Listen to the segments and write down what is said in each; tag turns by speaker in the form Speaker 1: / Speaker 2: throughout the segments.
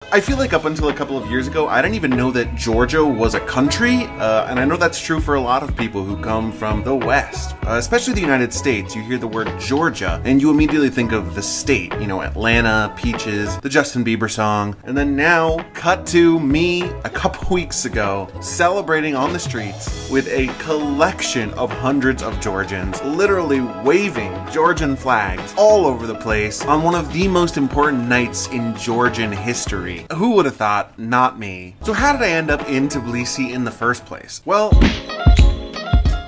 Speaker 1: I feel like up until a couple of years ago, I didn't even know that Georgia was a country, and I know that's true for a lot of people who come from the West, especially the United States. You hear the word Georgia, and you immediately think of the state, you know, Atlanta, Peaches, the Justin Bieber song, and then now, cut to me a couple weeks ago, celebrating on the streets with a collection of hundreds of Georgians, literally waving Georgian flags all over the place on one of the most important nights in Georgian history. Who would have thought? Not me. So how did I end up in Tbilisi in the first place? Well,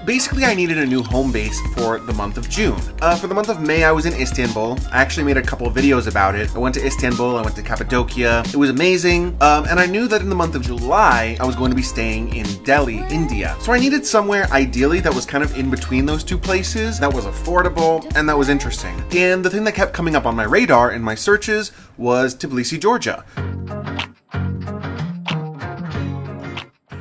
Speaker 1: basically I needed a new home base for the month of June. For the month of May I was in Istanbul. I actually made a couple of videos about it. I went to Istanbul, I went to Cappadocia. It was amazing. And I knew that in the month of July I was going to be staying in Delhi, India. So I needed somewhere ideally that was kind of in between those two places, that was affordable, and that was interesting. And the thing that kept coming up on my radar in my searches was Tbilisi, Georgia.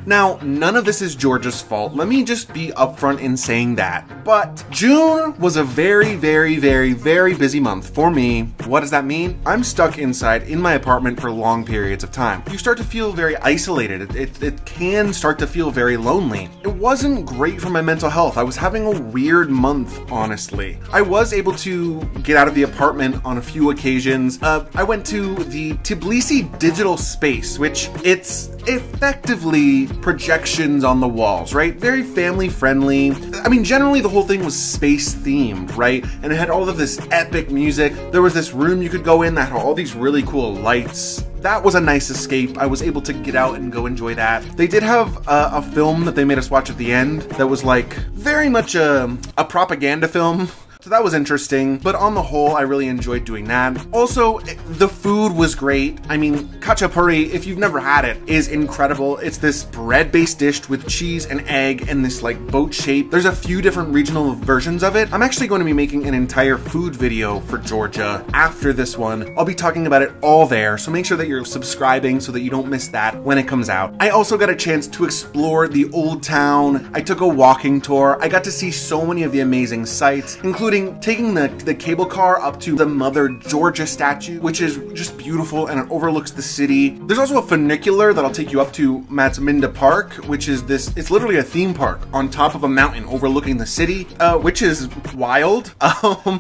Speaker 1: Now, none of this is Georgia's fault. Let me just be upfront in saying that. But June was a very, very, very, very busy month for me. What does that mean? I'm stuck inside in my apartment for long periods of time. You start to feel very isolated. It can start to feel very lonely. It wasn't great for my mental health. I was having a weird month, honestly. I was able to get out of the apartment on a few occasions. I went to the Tbilisi digital space, which it's effectively projections on the walls, right? Very family friendly. I mean, generally the whole thing was space themed, right? And it had all of this epic music. There was this room you could go in that had all these really cool lights. That was a nice escape. I was able to get out and go enjoy that. They did have a film that they made us watch at the end that was like very much a propaganda film. So that was interesting, but on the whole, I really enjoyed doing that. Also, the food was great. I mean, khachapuri, if you've never had it, is incredible. It's this bread-based dish with cheese and egg and this like boat shape. There's a few different regional versions of it. I'm actually going to be making an entire food video for Georgia after this one. I'll be talking about it all there, so make sure that you're subscribing so that you don't miss that when it comes out. I also got a chance to explore the old town. I took a walking tour. I got to see so many of the amazing sights, including taking the cable car up to the Mother Georgia statue, which is just beautiful and it overlooks the city. There's also a funicular that'll take you up to Mtatsminda Park, which is it's literally a theme park on top of a mountain overlooking the city, which is wild.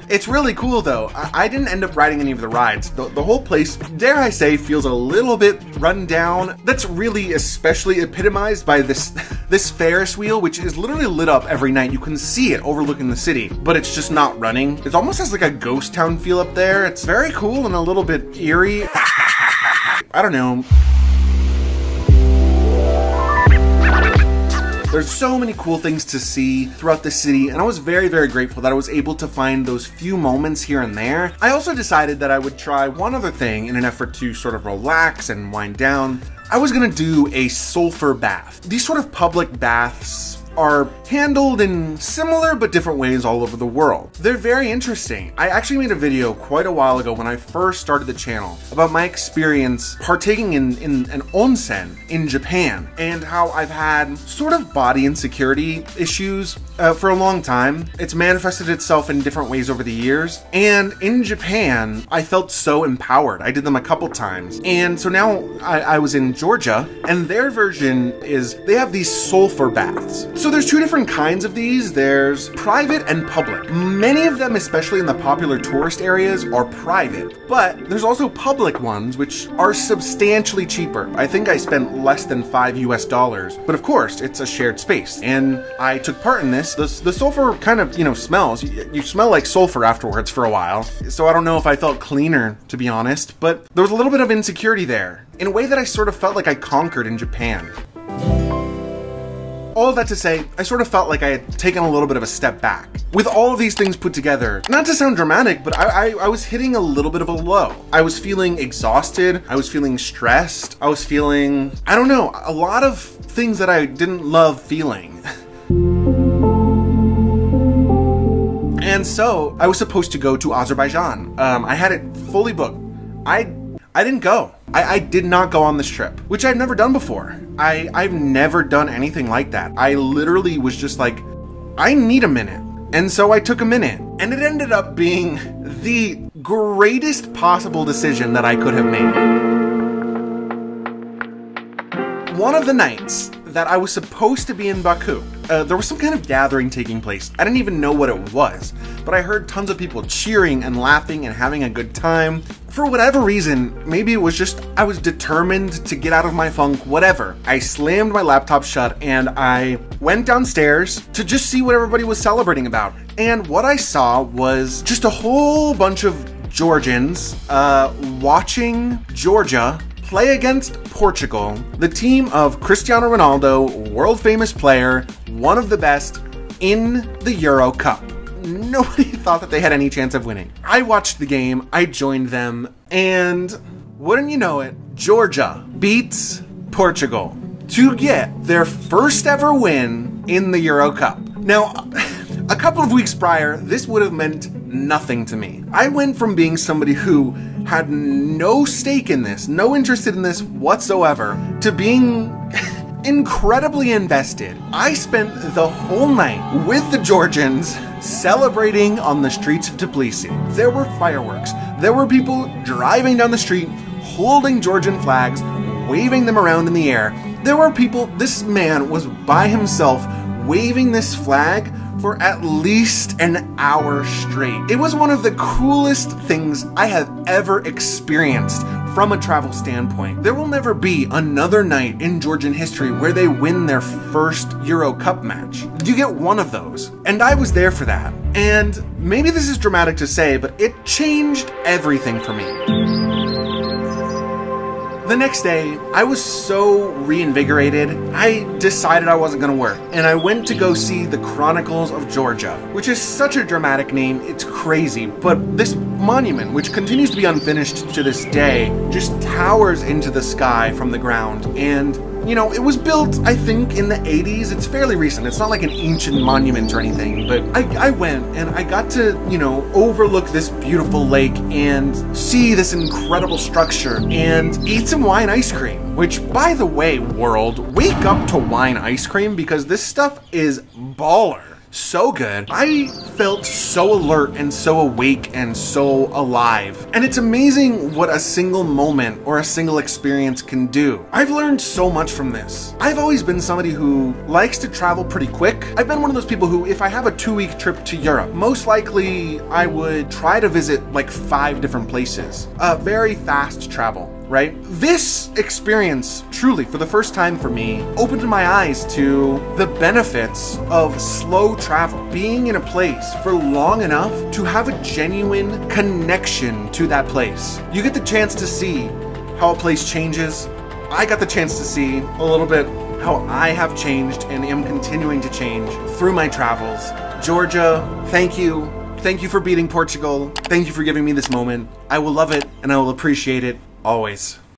Speaker 1: It's really cool though. I didn't end up riding any of the rides. The whole place, dare I say, feels a little bit run down. That's really especially epitomized by this Ferris wheel, which is literally lit up every night. You can see it overlooking the city, but it's just not running. It almost has like a ghost town feel up there. It's very cool and a little bit eerie. I don't know. There's so many cool things to see throughout the city, and I was very, very grateful that I was able to find those few moments here and there. I also decided that I would try one other thing in an effort to sort of relax and wind down. I was gonna do a sulfur bath. These sort of public baths are handled in similar but different ways all over the world. They're very interesting. I actually made a video quite a while ago when I first started the channel about my experience partaking in an onsen in Japan and how I've had sort of body insecurity issues for a long time. It's manifested itself in different ways over the years, and in Japan I felt so empowered. I did them a couple times, and so now I was in Georgia, and their version is they have these sulfur baths. So there's two different kinds of these. There's private and public. Many of them, especially in the popular tourist areas, are private, but there's also public ones which are substantially cheaper. I think I spent less than $5 US, but of course it's a shared space, and I took part in this. The sulfur kind of, you know, smells. You smell like sulfur afterwards for a while, so I don't know if I felt cleaner, to be honest, but there was a little bit of insecurity there, in a way that I sort of felt like I conquered in Japan. All of that to say, I sort of felt like I had taken a little bit of a step back. With all of these things put together, not to sound dramatic, but I was hitting a little bit of a low. I was feeling exhausted, I was feeling stressed, I was feeling, I don't know, a lot of things that I didn't love feeling. And so, I was supposed to go to Azerbaijan. I had it fully booked. I didn't go. I did not go on this trip, which I've never done before. I've never done anything like that. I literally was just like, I need a minute. And so I took a minute, and it ended up being the greatest possible decision that I could have made. one of the nights that I was supposed to be in Baku, there was some kind of gathering taking place. I didn't even know what it was, but I heard tons of people cheering and laughing and having a good time. For whatever reason, maybe it was just I was determined to get out of my funk, whatever. I slammed my laptop shut and I went downstairs to just see what everybody was celebrating about. And what I saw was just a whole bunch of Georgians watching Georgia play against Portugal, the team of Cristiano Ronaldo, world famous player, one of the best in the Euro Cup. Nobody thought that they had any chance of winning. I watched the game, I joined them, and wouldn't you know it, Georgia beats Portugal to get their first ever win in the Euro Cup. Now, a couple of weeks prior, this would have meant nothing to me. I went from being somebody who had no stake in this, no interest in this whatsoever, to being incredibly invested. I spent the whole night with the Georgians celebrating on the streets of Tbilisi. There were fireworks. There were people driving down the street, holding Georgian flags, waving them around in the air. There were people, this man was by himself waving this flag for at least an hour straight. It was one of the coolest things I have ever experienced from a travel standpoint. There will never be another night in Georgian history where they win their first Euro Cup match. You get one of those, and I was there for that. And maybe this is dramatic to say, but it changed everything for me. The next day, I was so reinvigorated, I decided I wasn't gonna work, and I went to go see The Chronicles of Georgia, which is such a dramatic name, it's crazy, but this monument, which continues to be unfinished to this day, just towers into the sky from the ground, and you know, it was built, I think, in the 80s. It's fairly recent. It's not like an ancient monument or anything, but I went and I got to, you know, overlook this beautiful lake and see this incredible structure and eat some wine ice cream, which, by the way, world, wake up to wine ice cream because this stuff is baller. So good. I felt so alert and so awake and so alive. And it's amazing what a single moment or a single experience can do. I've learned so much from this. I've always been somebody who likes to travel pretty quick. I've been one of those people who, if I have a 2-week trip to Europe, most likely I would try to visit like 5 different places. Very fast travel. Right? This experience, truly, for the first time for me, opened my eyes to the benefits of slow travel. Being in a place for long enough to have a genuine connection to that place. You get the chance to see how a place changes. I got the chance to see a little bit how I have changed and am continuing to change through my travels. Georgia, thank you. Thank you for beating Portugal. Thank you for giving me this moment. I will love it and I will appreciate it always.